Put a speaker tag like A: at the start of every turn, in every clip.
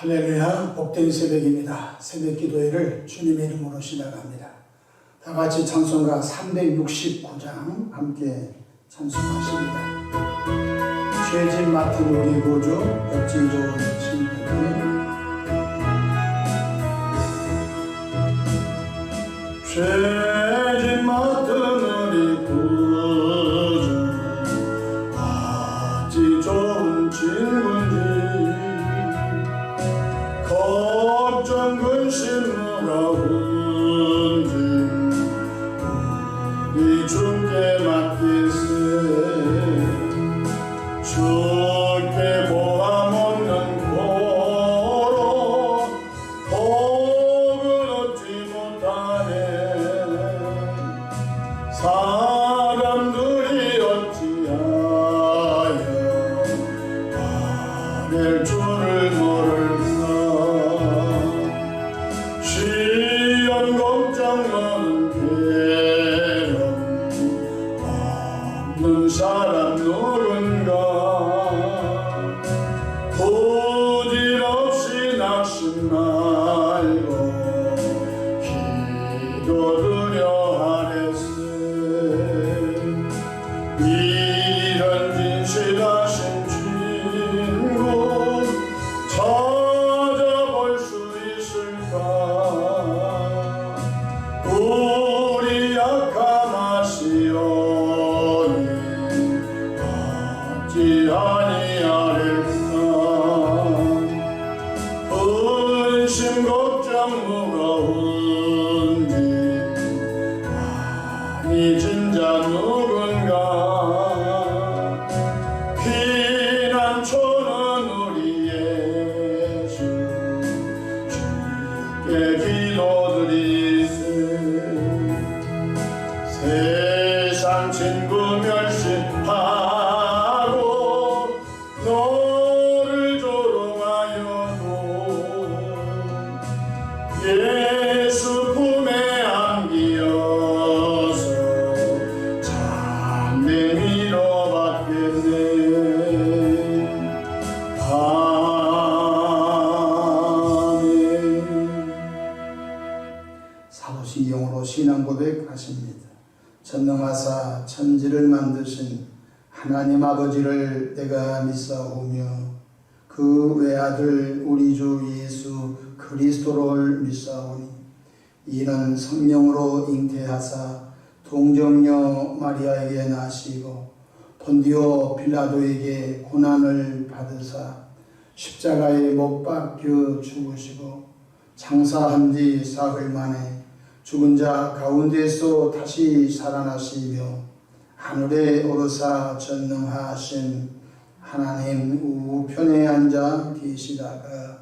A: 할렐루야, 복된 새벽입니다. 새벽 기도회를 주님의 이름으로 시작합니다. 다 같이 찬송가 369장 함께 찬송하십니다. 죄짐 맡은 우리 구주, 어찌 좋은 친구들. 죄짐 맡은 우리 구주, 어찌 좋은 친구인지. 걱정 근심무가 흔들 우리 주께 맡기세. 주께 고함 없는 고로 복을 얻지 못하네. 사람들이 어찌하여 아랠 줄을 모를까. 시험 걱정 많은 괴로움 없는 사람 누군가. 부질없이 낙심 말고 기도드려 하랬세. 이런 진실하신 친구 찾아볼 수 있을까. 우리 약함하시오니 어찌 아니하릴까. 근심 걱정 무거운지 아니 진짜 누군가. 피난처는 우리 예수 주께 기도드리세. 세상 친구 멸시하고 너를 조롱하여도 예수 품에 안기어서 참내 위로받겠네. 아멘. 사도신경으로 신앙 고백하십니다. 전능하사 천지를 만드신 하나님 아버지를 내가 믿사오며 그 외아들 우리 주 예수 그리스도를 믿사오니 이는 성령으로 잉태하사 동정녀 마리아에게 나시고 본디오 빌라도에게 고난을 받으사 십자가에 못 박혀 죽으시고 장사한 지 사흘 만에 죽은 자 가운데서 다시 살아나시며 하늘에 오르사 전능하신 하나님 우편에 앉아 계시다가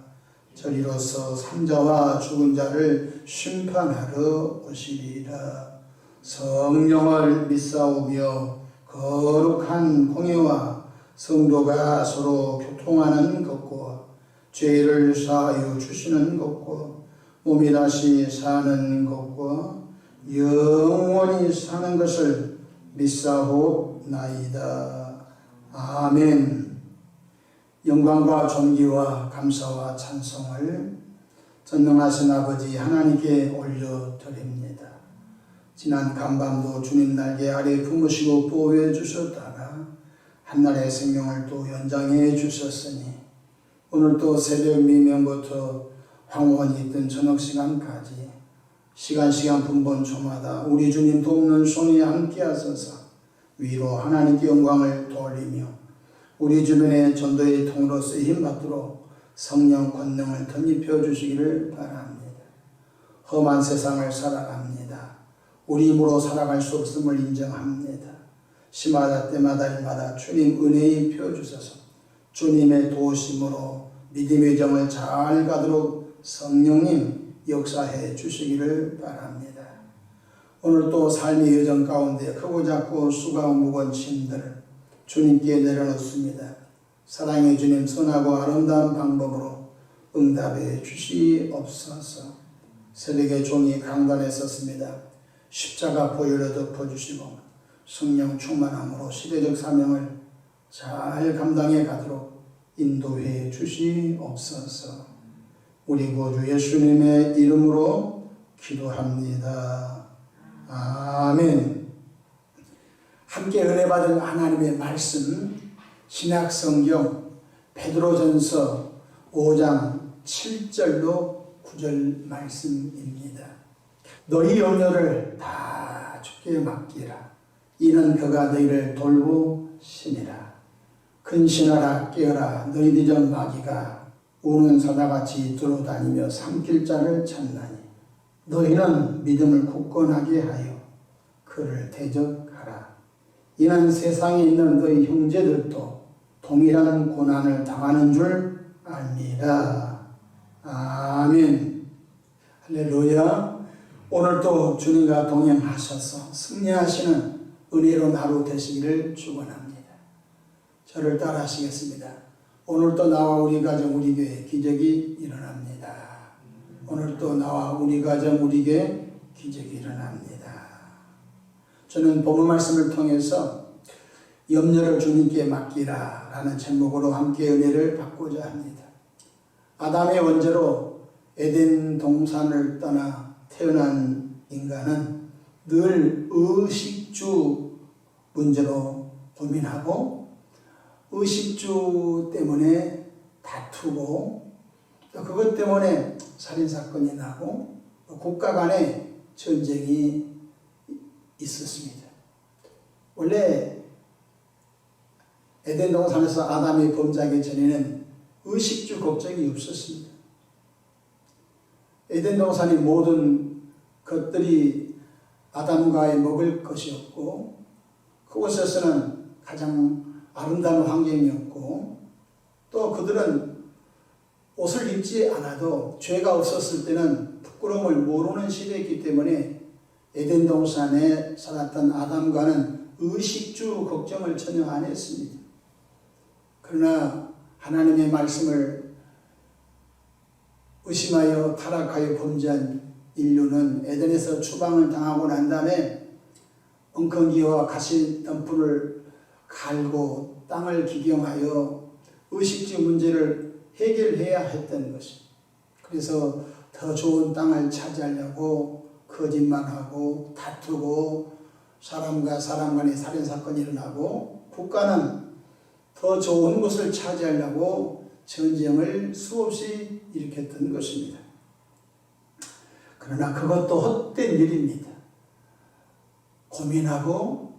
A: 저리로서 산자와 죽은 자를 심판하러 오시리라. 성령을 믿사오며 거룩한 공예와 성도가 서로 교통하는 것과 죄를 사하여 주시는 것과 몸이 다시 사는 것과 영원히 사는 것을 믿사옵나이다. 아멘. 영광과 존귀와 감사와 찬송을 전능하신 아버지 하나님께 올려드립니다. 지난 간밤도 주님 날개 아래 품으시고 보호해 주셨다가 한날의 생명을 또 연장해 주셨으니 오늘 또 새벽 미명부터 황혼이 있던 저녁 시간까지 시간 분번초마다 우리 주님 돕는 손이 함께 하소서. 위로 하나님께 영광을 돌리며 우리 주변의 전도의 통으로 쓰임받도록 성령 권능을 덧입혀 주시기를 바랍니다. 험한 세상을 살아갑니다. 우리 힘으로 살아갈 수 없음을 인정합니다. 시마다 때마다 일마다 주님 은혜히 펴주셔서 주님의 도우심으로 믿음의 정을 잘 가도록 성령님 역사해 주시기를 바랍니다. 오늘 또 삶의 여정 가운데 크고 작고 수고하고 무거운 짐들을 주님께 내려놓습니다. 사랑의 주님 선하고 아름다운 방법으로 응답해 주시옵소서. 새벽에 종이 강단에 섰습니다. 십자가 보혈로 덮어주시고 성령 충만함으로 시대적 사명을 잘 감당해 가도록 인도해 주시옵소서. 우리 구주 예수님의 이름으로 기도합니다. 아멘. 함께 은혜 받은 하나님의 말씀, 신약성경 베드로전서 5장 7절로 9절 말씀입니다. 너희 염려를 다 주께 맡기라. 이는 그가 너희를 돌보시니라. 근신하라 깨어라. 너희들 전 마귀가 우는 사자같이 들어다니며 삼킬 자를 찾나니 너희는 믿음을 굳건하게 하여 그를 대적하라. 이는 세상에 있는 너희 형제들도 동일한 고난을 당하는 줄 압니다. 아멘. 할렐루야. 오늘도 주님과 동행하셔서 승리하시는 은혜로운 하루 되시기를 축원합니다. 저를 따라 하시겠습니다. 오늘도 나와 우리 가정 우리 교회 기적이 일어납니다. 오늘도 나와 우리 가정 우리 교회 기적이 일어납니다. 저는 본문 말씀을 통해서 염려를 주님께 맡기라 라는 제목으로 함께 은혜를 받고자 합니다. 아담의 원죄로 에덴 동산을 떠나 태어난 인간은 늘 의식주 문제로 고민하고 의식주 때문에 다투고 그것 때문에 살인사건이 나고 국가 간의 전쟁이 있었습니다. 원래 에덴 동산에서 아담이 범죄하기 전에는 의식주 걱정이 없었습니다. 에덴 동산의 모든 것들이 아담과의 먹을 것이었고 그곳에서는 가장 아름다운 환경이었고 또 그들은 옷을 입지 않아도 죄가 없었을 때는 부끄러움을 모르는 시대였기 때문에 에덴 동산에 살았던 아담과는 의식주 걱정을 전혀 안 했습니다. 그러나 하나님의 말씀을 의심하여 타락하여 범죄한 인류는 에덴에서 추방을 당하고 난 다음에 엉겅기와 가시덤불을 갈고 땅을 기경하여 의식주 문제를 해결해야 했던 것입니다. 그래서 더 좋은 땅을 차지하려고 거짓말하고 다투고 사람과 사람 간의 살인사건이 일어나고 국가는 더 좋은 곳을 차지하려고 전쟁을 수없이 일으켰던 것입니다. 그러나 그것도 헛된 일입니다. 고민하고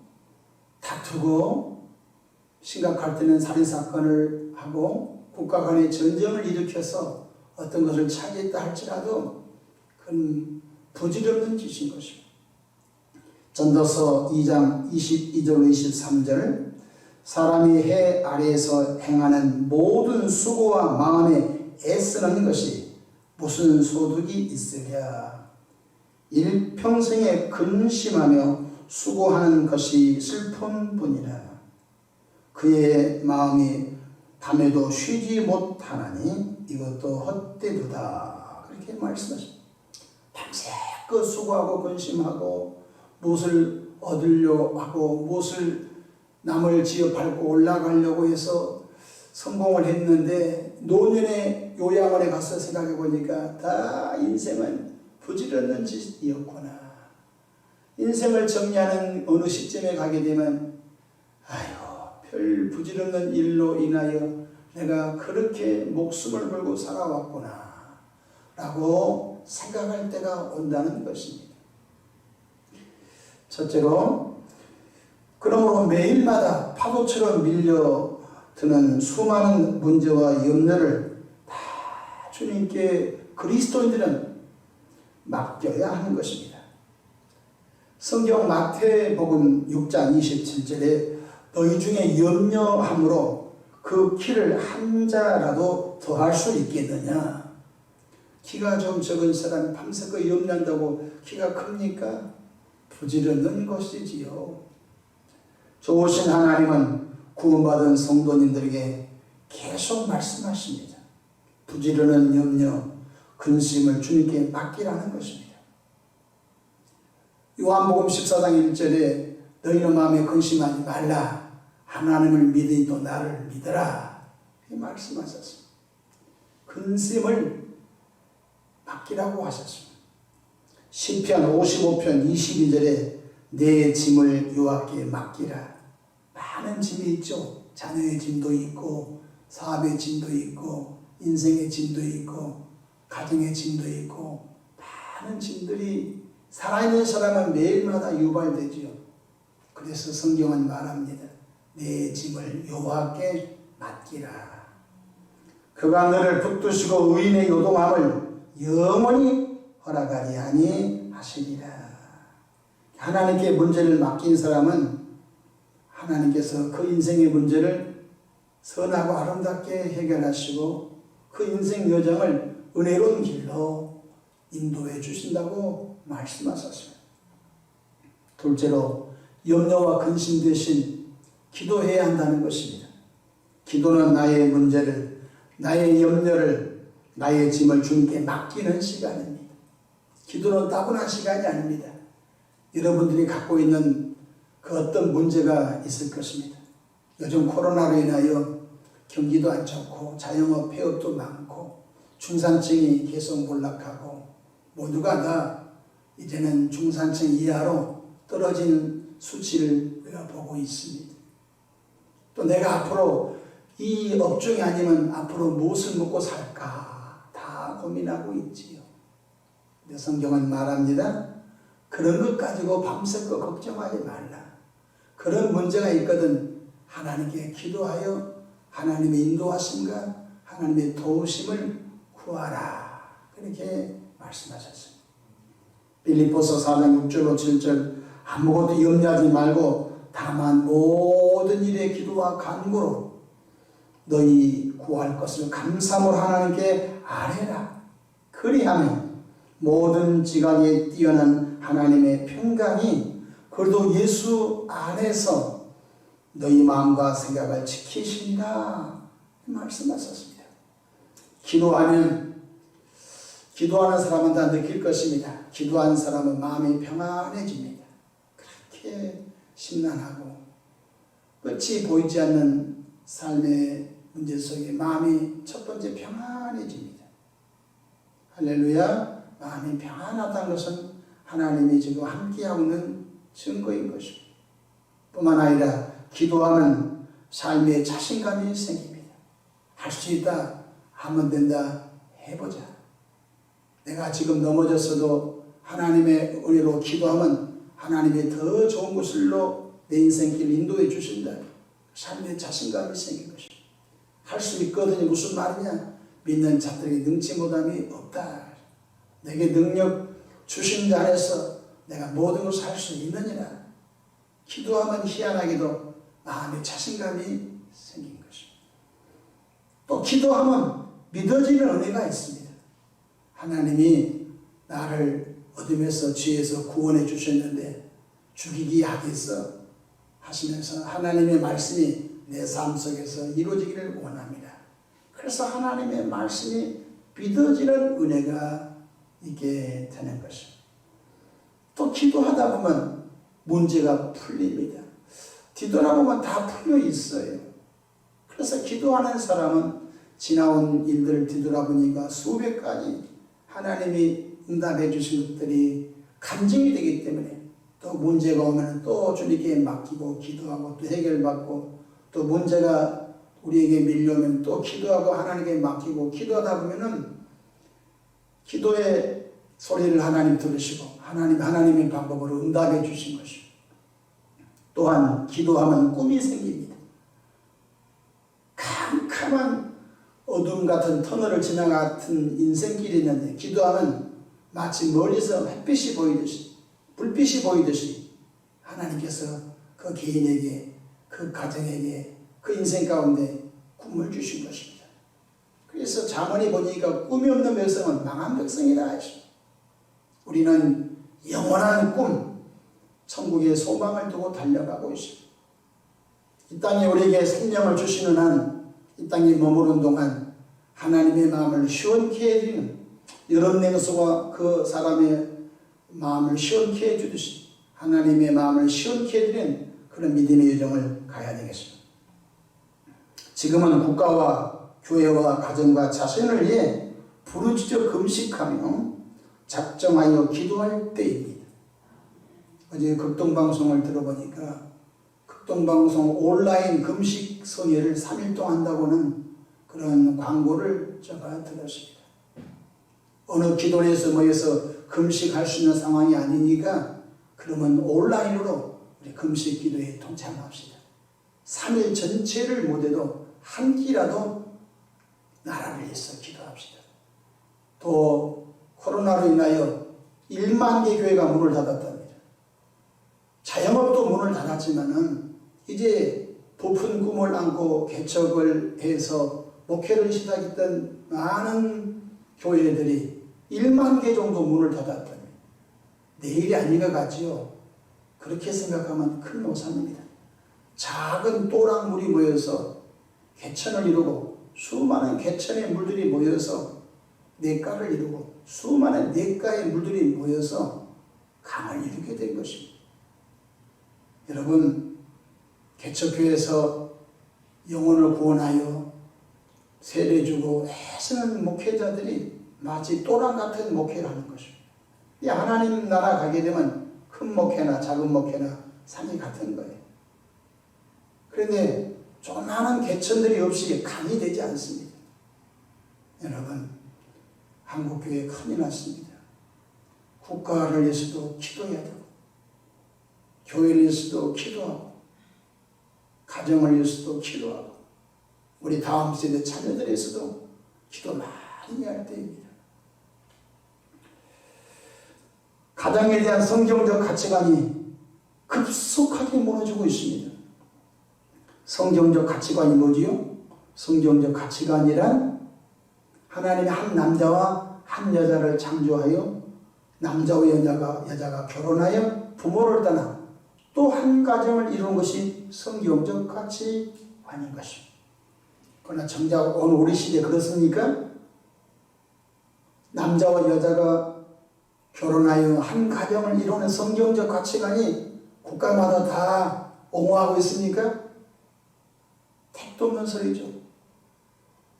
A: 다투고 심각할 때는 살인사건을 하고 국가 간의 전쟁을 일으켜서 어떤 것을 차지했다 할지라도 그건 부질없는 짓인 것입니다. 전도서 2장 22절 23절 사람이 해 아래에서 행하는 모든 수고와 마음에 애쓰는 것이 무슨 소득이 있으랴. 일평생에 근심하며 수고하는 것이 슬픔뿐이라. 그의 마음이 밤에도 쉬지 못하나니 이것도 헛되도다. 그렇게 말씀하십니다. 밤새껏 수고하고 근심하고 무엇을 얻으려고 하고 무엇을 남을 지어 밟고 올라가려고 해서 성공을 했는데 노년의 요양원에 가서 생각해 보니까 다 인생은 부질없는 짓이었구나. 인생을 정리하는 어느 시점에 가게 되면 아이고 별 부질없는 일로 인하여 내가 그렇게 목숨을 걸고 살아왔구나 라고 생각할 때가 온다는 것입니다. 첫째로 그러므로 매일마다 파도처럼 밀려드는 수많은 문제와 염려를 다 주님께 그리스도인들은 맡겨야 하는 것입니다. 성경 마태복음 6장 27절에 너희 중에 염려함으로 그 키를 한 자라도 더할 수 있겠느냐. 키가 좀 적은 사람이 밤새껏 염려한다고 키가 큽니까? 부질없는 것이지요. 좋으신 하나님은 구원받은 성도님들에게 계속 말씀하십니다. 부지런한 염려, 근심을 주님께 맡기라는 것입니다. 요한복음 14장 1절에 너희는 마음에 근심하지 말라. 하나님을 믿으니 또 나를 믿어라. 이 말씀하셨습니다. 근심을 맡기라고 하셨습니다. 시편 55편 22절에 내 짐을 여호와께 맡기라. 많은 짐이 있죠. 자녀의 짐도 있고 사업의 짐도 있고 인생의 짐도 있고 가정의 짐도 있고 많은 짐들이 살아있는 사람은 매일마다 유발되지요. 그래서 성경은 말합니다. 내 짐을 여호와께 맡기라. 그가 너를 붙드시고 의인의 요동함을 영원히 허락하리 하니 하시리라. 하나님께 문제를 맡긴 사람은 하나님께서 그 인생의 문제를 선하고 아름답게 해결하시고 그 인생 여정을 은혜로운 길로 인도해 주신다고 말씀하셨습니다. 둘째로 염려와 근심 대신 기도해야 한다는 것입니다. 기도는 나의 문제를, 나의 염려를, 나의 짐을 주님께 맡기는 시간입니다. 기도는 따분한 시간이 아닙니다. 여러분들이 갖고 있는 그 어떤 문제가 있을 것입니다. 요즘 코로나로 인하여 경기도 안 좋고 자영업 폐업도 많고 중산층이 계속 몰락하고 모두가 다 이제는 중산층 이하로 떨어지는 수치를 우리가 보고 있습니다. 또 내가 앞으로 이 업종이 아니면 앞으로 무엇을 먹고 살까 다 고민하고 있지요. 근데 성경은 말합니다. 그런 것 가지고 밤새고 걱정하지 말라. 그런 문제가 있거든 하나님께 기도하여 하나님의 인도하심과 하나님의 도우심을 구하라. 그렇게 말씀하셨습니다. 빌립보서 4장 6절로 7절 아무것도 염려하지 말고 다만 모든 일에 기도와 간구로 너희 구할 것을 감사함으로 하나님께 아뢰라. 그리하면 모든 지각에 뛰어난 하나님의 평강이 그래도 예수 안에서 너희 마음과 생각을 지키신다 말씀하셨습니다. 기도하는 사람은 다 느낄 것입니다. 기도하는 사람은 마음이 평안해집니다. 그렇게 심란하고 끝이 보이지 않는 삶의 문제 속에 마음이 첫 번째 평안해집니다. 할렐루야. 마음이 평안하다는 것은 하나님이 지금 함께하고 있는 증거인 것입니다. 뿐만 아니라 기도하면 삶에 자신감이 생깁니다. 할 수 있다, 하면 된다, 해보자. 내가 지금 넘어졌어도 하나님의 은혜로 기도하면 하나님이 더 좋은 곳으로 내 인생길 인도해 주신다. 삶에 자신감이 생긴 것입니다. 할 수 있거든요. 무슨 말이냐? 믿는 자들에게 능치 못함이 없다. 내게 능력 주신 자 안에서 내가 모든 것을 할 수 있느니라. 기도하면 희한하게도 마음에 자신감이 생긴 것입니다. 또 기도하면 믿어지는 은혜가 있습니다. 하나님이 나를 어둠에서 죄에서 구원해 주셨는데 죽이기 하겠어 하시면서 하나님의 말씀이 내 삶 속에서 이루어지기를 원합니다. 그래서 하나님의 말씀이 믿어지는 은혜가 있게 되는 것입니다. 또 기도하다 보면 문제가 풀립니다. 뒤돌아보면 다 풀려 있어요. 그래서 기도하는 사람은 지나온 일들을 뒤돌아보니까 수백 가지 하나님이 응답해 주신 것들이 간증이 되기 때문에 또 문제가 오면 또 주님께 맡기고 기도하고 또 해결받고 또 문제가 우리에게 밀려오면 또 기도하고 하나님께 맡기고 기도하다 보면은 기도의 소리를 하나님 들으시고 하나님의 방법으로 응답해 주신 것이고 또한 기도하면 꿈이 생깁니다. 캄캄한 어둠 같은 터널을 지나갔던 인생길이 있는데 기도하면 마치 멀리서 햇빛이 보이듯이 불빛이 보이듯이 하나님께서 그 개인에게 그 가정에게 그 인생 가운데 꿈을 주신 것입니다. 그래서 잠언이 보니까 꿈이 없는 백성은 망한 백성이다 하십니다. 우리는 영원한 꿈, 천국의 소망을 두고 달려가고 있습니다. 이 땅에 우리에게 생명을 주시는 한 이 땅에 머무른 동안 하나님의 마음을 시원케 해드리는 여름 냉수가 그 사람의 마음을 시원케 해주듯이 하나님의 마음을 시원케 해드리는 그런 믿음의 여정을 가야 되겠습니다. 지금은 국가와 교회와 가정과 자신을 위해 부르짖어 금식하며 작정하여 기도할 때입니다. 어제 극동방송을 들어보니까 극동방송 온라인 금식 성회를 3일 동안 한다고는 그런 광고를 제가 들었습니다. 어느 기도원에서 모여서 금식할 수 있는 상황이 아니니까 그러면 온라인으로 우리 금식 기도에 동참합시다. 3일 전체를 못해도 한 끼라도 나라를 위해서 기도합시다. 또 코로나로 인하여 1만 개 교회가 문을 닫았답니다. 자영업도 문을 닫았지만은 이제 부푼 꿈을 안고 개척을 해서 목회를 시작했던 많은 교회들이 1만 개 정도 문을 닫았답니다. 내일이 아닌 것 같지요? 그렇게 생각하면 큰 오산입니다. 작은 또랑물이 모여서 개천을 이루고 수많은 개천의 물들이 모여서 냇가를 이루고 수많은 냇가의 물들이 모여서 강을 이루게 된 것입니다. 여러분, 개척교회에서 영혼을 구원하여 세례주고 애쓰는 목회자들이 마치 또랑 같은 목회를 하는 것입니다. 이 하나님 나라 가게 되면 큰 목회나 작은 목회나 상이 같은 거예요. 그런데 조그마한 개천들이 없이 강이 되지 않습니다. 여러분, 한국교회 큰일 났습니다. 국가를 위해서도 기도해야 되고 교회를 위해서도 기도하고 가정을 위해서도 기도하고 우리 다음 세대 자녀들에 위해서도 기도 많이 할 때입니다. 가정에 대한 성경적 가치관이 급속하게 무너지고 있습니다. 성경적 가치관이 뭐지요? 성경적 가치관이란 하나님이 한 남자와 한 여자를 창조하여 남자와 여자가 결혼하여 부모를 떠나 또 한 가정을 이루는 것이 성경적 가치관인 것입니다. 그러나 정작 오늘 우리 시대에 그렇습니까? 남자와 여자가 결혼하여 한 가정을 이루는 성경적 가치관이 국가마다 다 옹호하고 있습니까? 택도 없는 소리죠.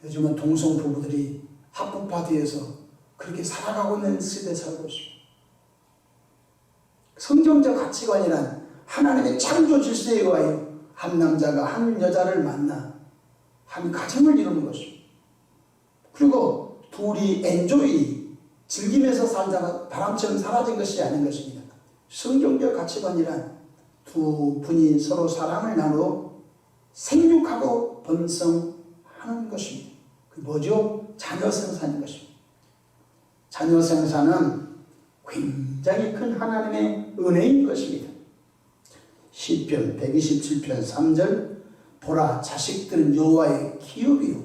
A: 요즘은 동성 부부들이 합법화되어서 그렇게 살아가고 있는 시대에 살고 있습니다. 성경적 가치관이란 하나님의 창조 질서에 의하여 한 남자가 한 여자를 만나 한 가정을 이루는 것입니다. 그리고 둘이 엔조이 즐기면서 살다가 바람처럼 사라진 것이 아닌 것입니다. 성경적 가치관이란 두 분이 서로 사랑을 나누어 생육하고 번성하는 것입니다. 그 뭐죠? 자녀 생산인 것입니다. 자녀 생산은 굉장히 큰 하나님의 은혜인 것입니다. 시편 127편 3절 보라 자식들은 여호와의 기업이요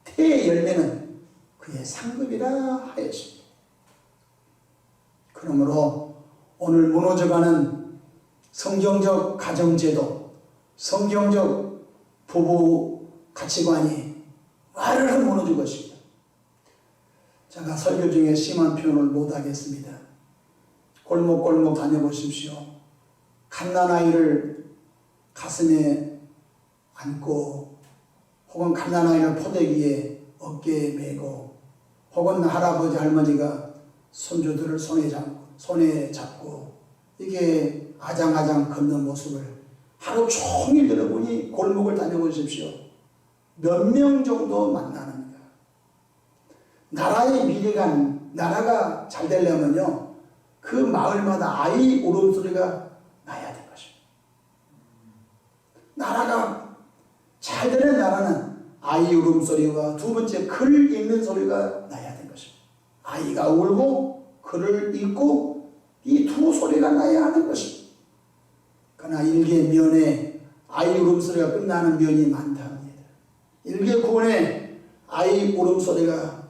A: 태의 열매는 그의 상급이라 하였습니다. 그러므로 오늘 무너져가는 성경적 가정제도, 성경적 부부 가치관이 와르르 무너질 것입니다. 제가 설교 중에 심한 표현을 못하겠습니다. 골목골목 다녀보십시오. 갓난아이를 가슴에 안고 혹은 갓난아이를 포대기에 어깨에 메고 혹은 할아버지 할머니가 손주들을 손에 잡고 이게 아장아장 걷는 모습을 하루 종일 여러분이 골목을 다녀보십시오. 몇 명 정도 만나는가. 나라의 미래가 나라가 잘 되려면요 그 마을마다 아이 울음소리가 나야 될 것입니다. 나라가 잘 되는 나라는 아이 울음소리와 두 번째 글 읽는 소리가 나야 될 것입니다. 아이가 울고 글을 읽고 이 두 소리가 나야 하는 것입니다. 그러나 일개면에 아이 울음소리가 끝나는 면이 많답니다. 일개군에 아이 울음소리가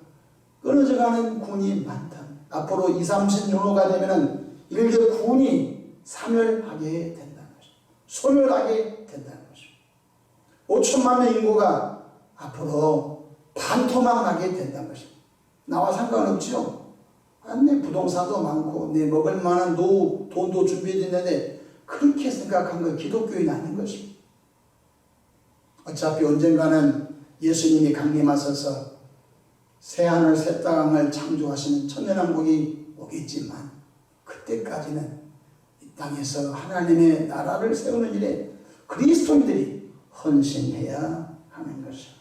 A: 끊어져가는 군이 많답니다. 앞으로 20, 30년 후가 되면 일개군이 사멸하게 된다는 것입니다. 소멸하게 된다는 것입니다. 5천만 명 인구가 앞으로 반토막 나게 된다는 것입니다. 나와 상관없죠. 내 부동산도 많고 내 먹을 만한 돈도 준비됐는데 그렇게 생각한 건 기독교인이 아닌 것입니다. 어차피 언젠가는 예수님이 강림하셔서 새하늘 새 땅을 창조하시는 천년왕국이 오겠지만 그때까지는 이 땅에서 하나님의 나라를 세우는 일에 그리스도인들이 헌신해야 하는 것이죠.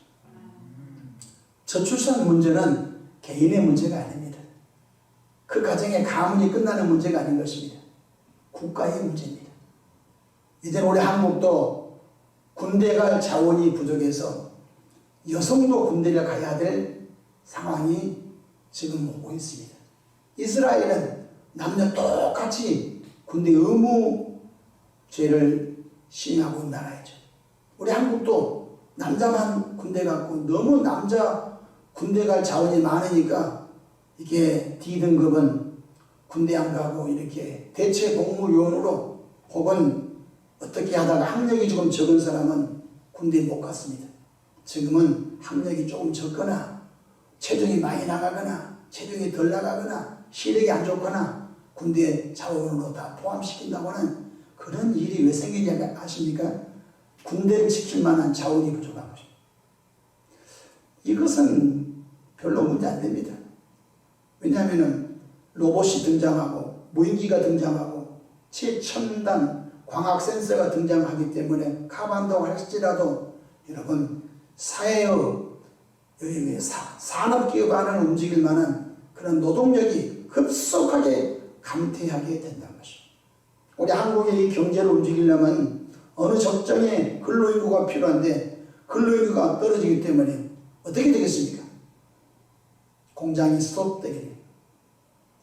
A: 저출산 문제는 개인의 문제가 아닙니다. 그 가정의 가문이 끝나는 문제가 아닌 것입니다. 국가의 문제입니다. 이제 우리 한국도 군대 갈 자원이 부족해서 여성도 군대를 가야 될 상황이 지금 오고 있습니다. 이스라엘은 남녀 똑같이 군대 의무제를 시행하고 있는 나라이죠. 우리 한국도 남자만 군대 갔고 너무 남자 군대 갈 자원이 많으니까 이게 D등급은 군대 안 가고 이렇게 대체 복무요원으로 혹은 어떻게 하다가 학력이 조금 적은 사람은 군대에 못 갔습니다. 지금은 학력이 조금 적거나 체중이 많이 나가거나 체중이 덜 나가거나 시력이 안 좋거나 군대 자원으로 다 포함시킨다고 하는 그런 일이 왜 생기지 아십니까? 군대를 지킬 만한 자원이 부족한 것입니다. 이것은 별로 문제 안 됩니다. 왜냐하면 로봇이 등장하고 무인기가 등장하고 최첨단 광학 센서가 등장하기 때문에 가만다고 할지라도 여러분 사회의 산업기업 안을 움직일 만한 그런 노동력이 급속하게 감퇴하게 된다는 것입니다. 우리 한국의 이 경제를 움직이려면 어느 적정의 근로인구가 필요한데 근로인구가 떨어지기 때문에 어떻게 되겠습니까? 공장이 스톱되게 됩니다.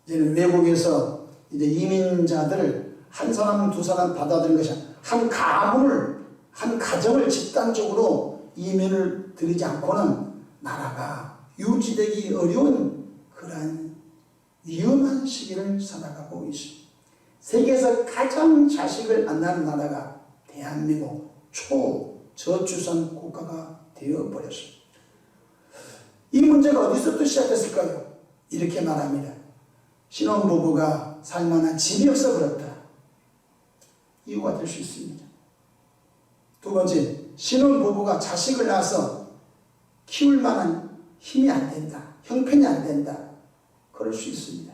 A: 이제는 외국에서 이제 이민자들을 한 사람 두 사람 받아들이는 것이 아니라 한 가문을 한 가정을 집단적으로 이민을 들이지 않고는 나라가 유지되기 어려운 그러한 위험한 시기를 살아가고 있습니다. 세계에서 가장 자식을 안 낳는 나라가 대한민국 초저출산 국가가 되어버렸습니다. 이 문제가 어디서부터 시작됐을까요? 이렇게 말합니다. 신혼부부가 살만한 집이 없어 그렇다. 이유가 될 수 있습니다. 두 번째, 신혼부부가 자식을 낳아서 키울 만한 힘이 안 된다. 형편이 안 된다. 그럴 수 있습니다.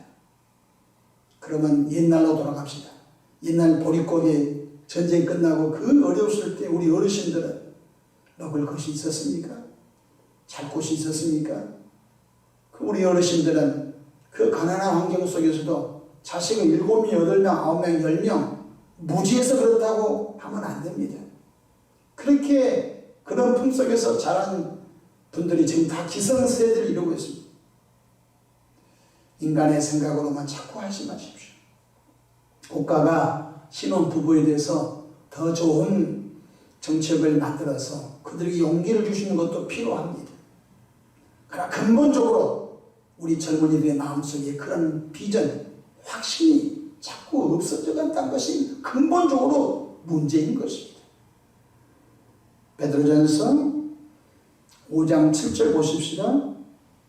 A: 그러면 옛날로 돌아갑시다. 옛날 보릿고개 전쟁 끝나고 그 어려웠을 때 우리 어르신들은 먹을 것이 있었습니까? 잘 곳이 있었습니까? 우리 어르신들은 그 가난한 환경 속에서도 자식을 7명, 8명, 9명, 10명 무지해서 그렇다고 하면 안 됩니다. 그렇게 그런 품속에서 자란 분들이 지금 다 기성세대를 이루고 있습니다. 인간의 생각으로만 자꾸 하지 마십시오. 국가가 신혼부부에 대해서 더 좋은 정책을 만들어서 그들에게 용기를 주시는 것도 필요합니다. 그러나 근본적으로 우리 젊은이들의 마음속에 그런 비전, 확신이 자꾸 없어져 간다는 것이 근본적으로 문제인 것입니다. 베드로전서 5장 7절 보십시다.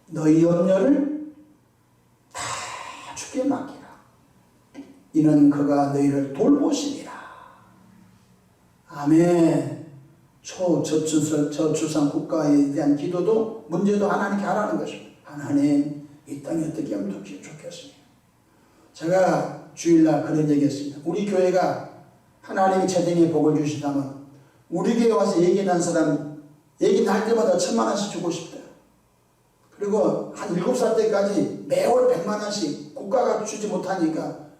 A: 너희 염려를 다 주께 맡기라. 이는 그가 너희를 돌보시리라. 아멘. 초저출산 국가에 대한 기도도 문제도 하나님께 하라는 것입니다. 하나님, 이 땅이 어떻게 하면 좋겠습니까? 제가 주일날 그런 얘기했습니다. 우리 교회가 하나님이 제대로 복을 주시다면 우리 교회 와서 얘기 난 사람 얘기 날 때마다 1,000,000원씩 주고 싶다. 그리고 한 7살 때까지 매월 100만원씩 국가가 주지 못하니까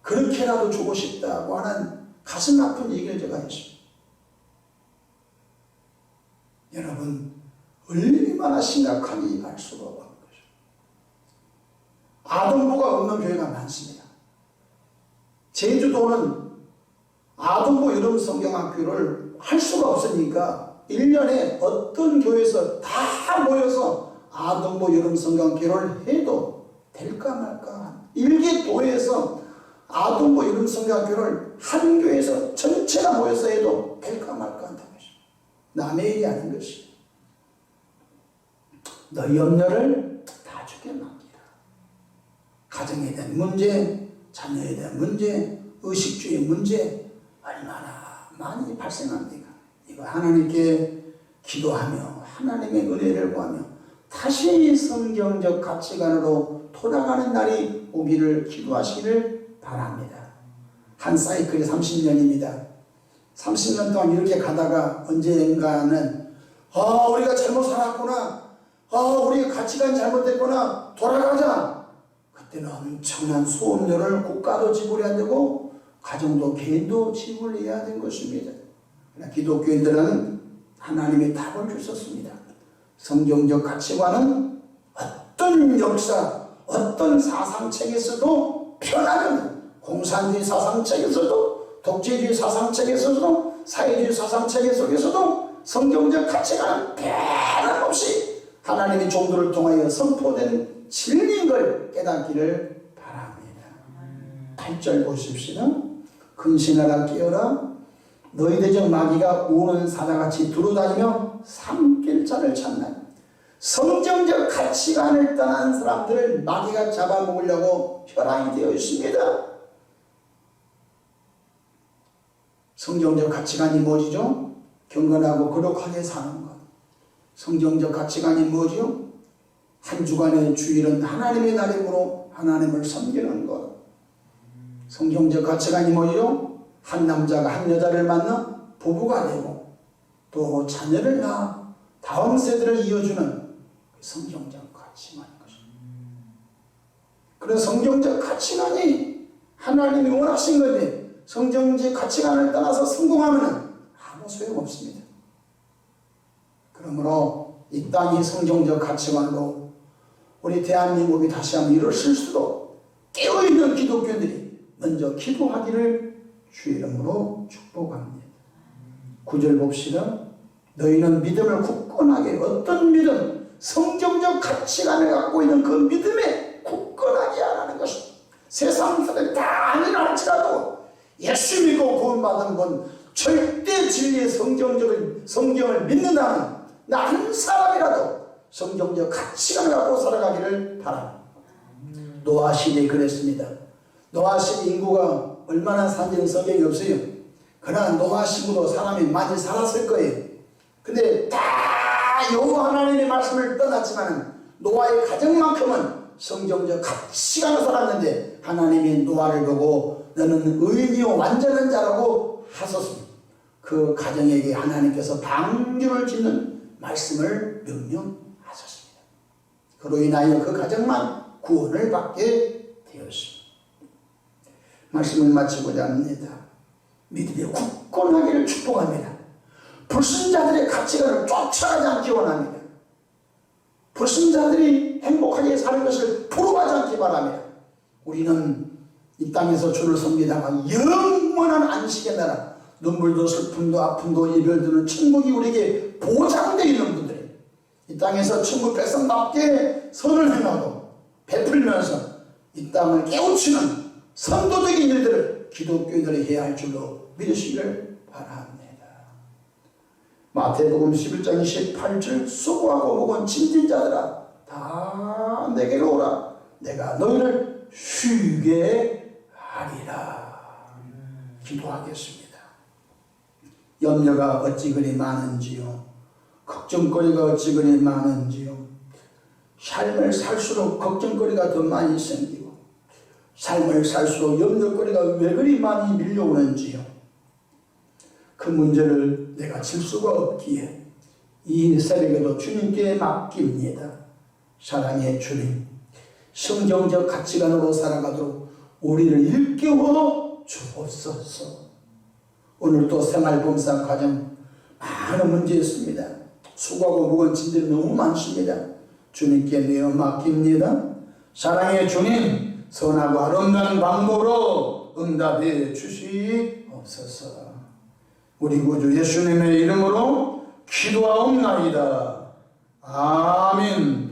A: 그렇게라도 주고 싶다고 하는 가슴 아픈 얘기를 제가 했습니다. 여러분, 얼마나 심각한지 알 수가 없는 것이죠. 아동부가 없는 교회가 많습니다. 제주도는 아동부 여름 성경학교를 할 수가 없으니까 1년에 어떤 교회에서 다 모여서 아동부 여름 성경학교를 해도 될까 말까. 일개 도에서 아동부 여름 성경학교를 한 교회에서 전체가 모여서 해도 될까 말까 한다는 것이죠. 남의 일이 아닌 것이죠. 너희 염려를 다 주께 맡기라. 가정에 대한 문제, 자녀에 대한 문제, 의식주의 문제 얼마나 많이 발생합니까? 이거 하나님께 기도하며 하나님의 은혜를 구하며 다시 성경적 가치관으로 돌아가는 날이 오기를 기도하시기를 바랍니다. 한 사이클이 30년입니다. 30년 동안 이렇게 가다가 언젠가는 우리가 잘못 살았구나, 우리가 가치관이 잘못됐구나, 돌아가자. 그때는 엄청난 수업료를 국가도 지불해야 되고 가정도 개인도 지불해야 된 것입니다. 그러나 기독교인들은 하나님의 답을 주셨습니다. 성경적 가치관은 어떤 역사, 어떤 사상책에서도 변하는, 공산주의 사상책에서도, 독재주의 사상책에서도, 사회주의 사상책 속에서도 성경적 가치관은 변함없이 하나님의 종들을 통하여 선포된 진리인 걸 깨닫기를 바랍니다. 8절 보십시다. 근신하라 깨어라. 너희 대적 마귀가 우는 사자같이 두루다니며 삼킬 자를 찾나. 성경적 가치관을 떠난 사람들을 마귀가 잡아먹으려고 혈안이 되어 있습니다. 성경적 가치관이 뭐지요? 경건하고 거룩하게 사는 것. 성경적 가치관이 뭐지요? 한 주간의 주일은 하나님의 날이므로 하나님을 섬기는 것. 성경적 가치관이 뭐지요? 한 남자가 한 여자를 만나 부부가 되고 또 자녀를 낳아 다음 세대를 이어주는 성경적 가치관인 것입니다. 그런 성경적 가치관이 하나님이 원하신 건데 성경적 가치관을 떠나서 성공하면 아무 소용없습니다. 그러므로 이 땅이 성경적 가치관으로 우리 대한민국이 다시 한번 일어설 수도 깨어있는 기독교인들이 먼저 기도하기를 주의 이름으로 축복합니다. 9절 봅시다. 너희는 믿음을 굳건하게, 어떤 믿음? 성경적 가치관을 갖고 있는 그 믿음에 굳건하게 하라는 것입니다. 세상 사람들 다 아니라 할지라도 예수 믿고 구원받은 분, 절대 진리의 성경을 믿는다는 나 한 사람이라도 성경적 가치관을 갖고 살아가기를 바랍니다. 노아 시대에 그랬습니다. 노아 시대 인구가 얼마나 산지는 성경이 없어요. 그러나 노아 시대도 사람이 많이 살았을 거예요. 근데 다 여호와 하나님의 말씀을 떠났지만 노아의 가정만큼은 성경적 가치관을 살았는데 하나님이 노아를 보고 너는 의인이요 완전한 자라고 하셨습니다. 그 가정에게 하나님께서 방주를 짓는 말씀을 명령하셨습니다. 그로 인하여 그 가정만 구원을 받게 되었습니다. 말씀을 마치고자 합니다. 믿음에 굳건하기를 축복합니다. 불신자들의 가치관을 쫓아가지 않기 원합니다. 불신자들이 행복하게 사는 것을 부러워하지 않기 바랍니다. 우리는 이 땅에서 주를 섬기다가 영원한 안식의 나라, 눈물도 슬픔도 아픔도 이별도는 천국이 우리에게 보장되어 있는 분들이 이 땅에서 천국 백성답게 선을 행하고 베풀면서 이 땅을 깨우치는 선도적인 일들을 기독교인들이 해야 할 줄로 믿으시기를 바랍니다. 마태복음 11장 18절 수고하고 무거운 짐진 자들아 다 내게로 오라 내가 너희를 쉬게 하리라. 기도하겠습니다. 염려가 어찌 그리 많은지요, 걱정거리가 어찌 그리 많은지요. 삶을 살수록 걱정거리가 더 많이 생기고 삶을 살수록 염려거리가 왜 그리 많이 밀려오는지요. 그 문제를 내가 질 수가 없기에 이 새벽에도 주님께 맡깁니다. 사랑의 주님, 성경적 가치관으로 살아가도록 우리를 일깨워 주옵소서. 오늘도 생활봉사 과정 많은 문제 있습니다. 수고하고 무거운 짐들이 너무 많습니다. 주님께 내어 맡깁니다. 사랑의 주님, 선하고 아름다운 방법으로 응답해 주시옵소서. 우리 구주 예수님의 이름으로 기도하옵나이다. 아멘.